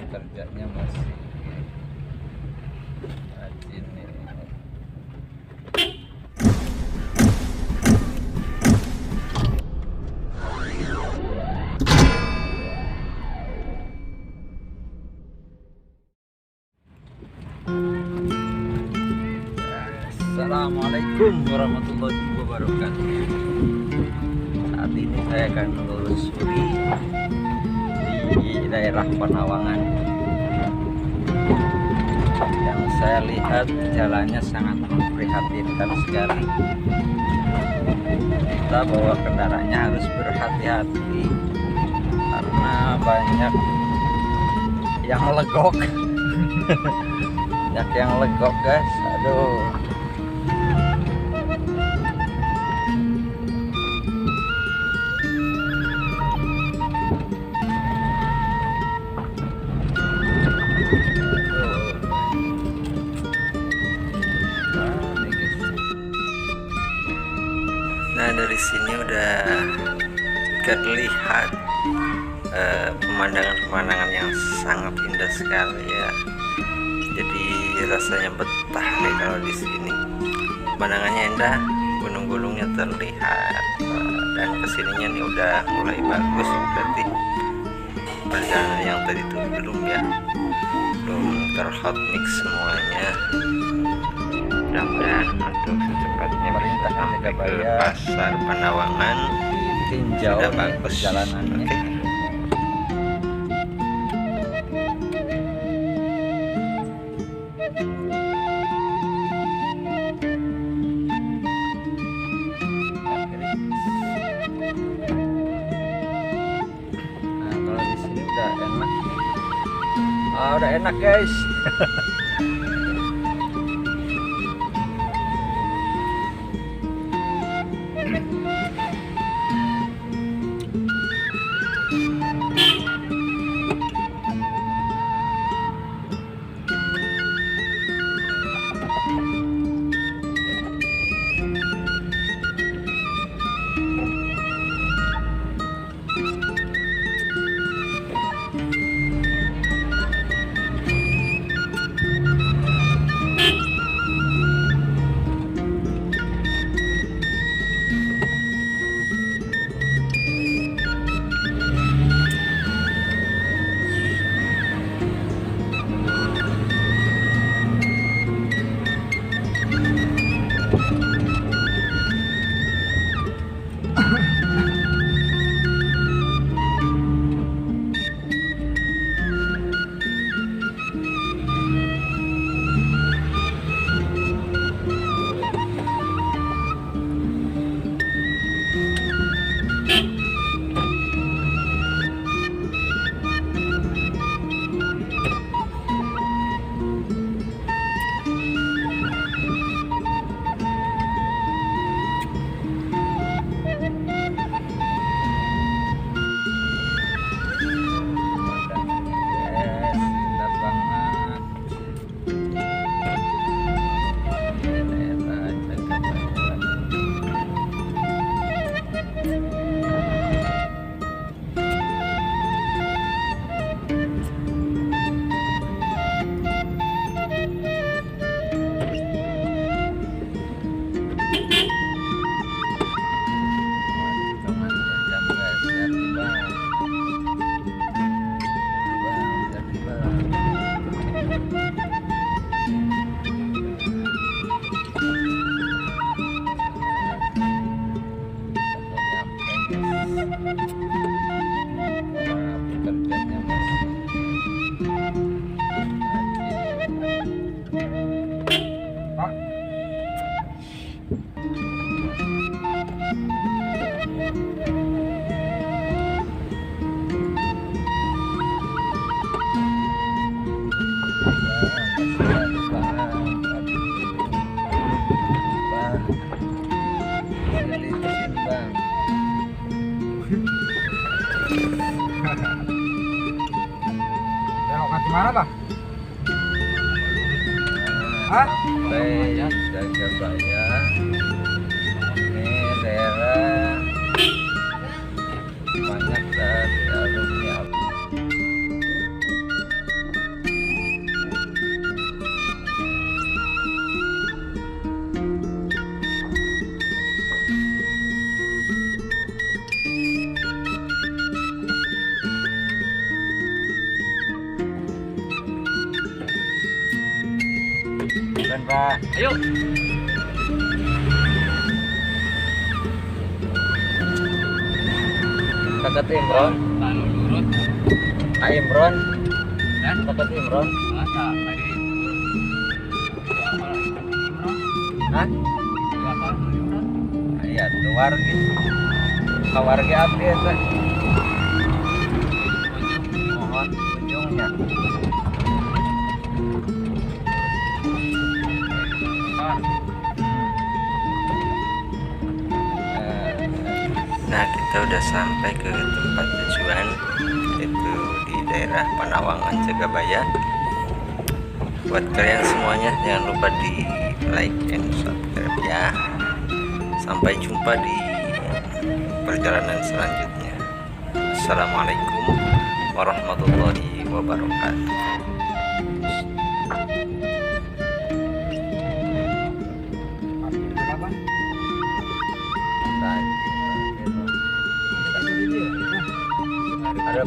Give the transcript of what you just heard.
kerjanya masih rajin nih. Assalamualaikum warahmatullahi wabarakatuh. Saat ini saya akan menelusuri di daerah Penawangan. Yang saya lihat jalannya sangat memprihatinkan sekali. Kita bawa kendaraannya harus berhati-hati karena banyak yang legok. Banyak yang legok, guys. Aduh. Nah, dari sini udah terlihat pemandangan-pemandangan yang sangat indah sekali ya. Jadi rasanya betah nih kalau di sini. Pemandangannya indah, gunung-gunungnya terlihat, dan kesininya nih udah mulai bagus. Berarti perjalanan yang tadi tuh belum terhot mix semuanya. Mudah-mudahan untuk secepatnya Pemerintah sampai ke pasar Penawangan tinjau sudah bagus jalanannya. Oke. Nah, kalau di sini udah enak. Udah enak, guys. Pekerjanya masih Gimana, Bang? Hah? sampai Jagabaya. Ini daerah banyak dari alumni Chandra. Ayo. Kakak Imron. Lalu lurut. Kak Imron. Dan Kakak Imron. masa tadi Imron. Hah? Apa Imron? Iya, tuh wargi. Kawargi abdi eta. Mohon ujungnya. Nah, kita udah sampai ke tempat tujuan, yaitu di daerah Panawangan Jagabaya. Buat kalian semuanya jangan lupa di like and subscribe ya. Sampai jumpa di perjalanan selanjutnya. Assalamualaikum warahmatullahi wabarakatuh. Ada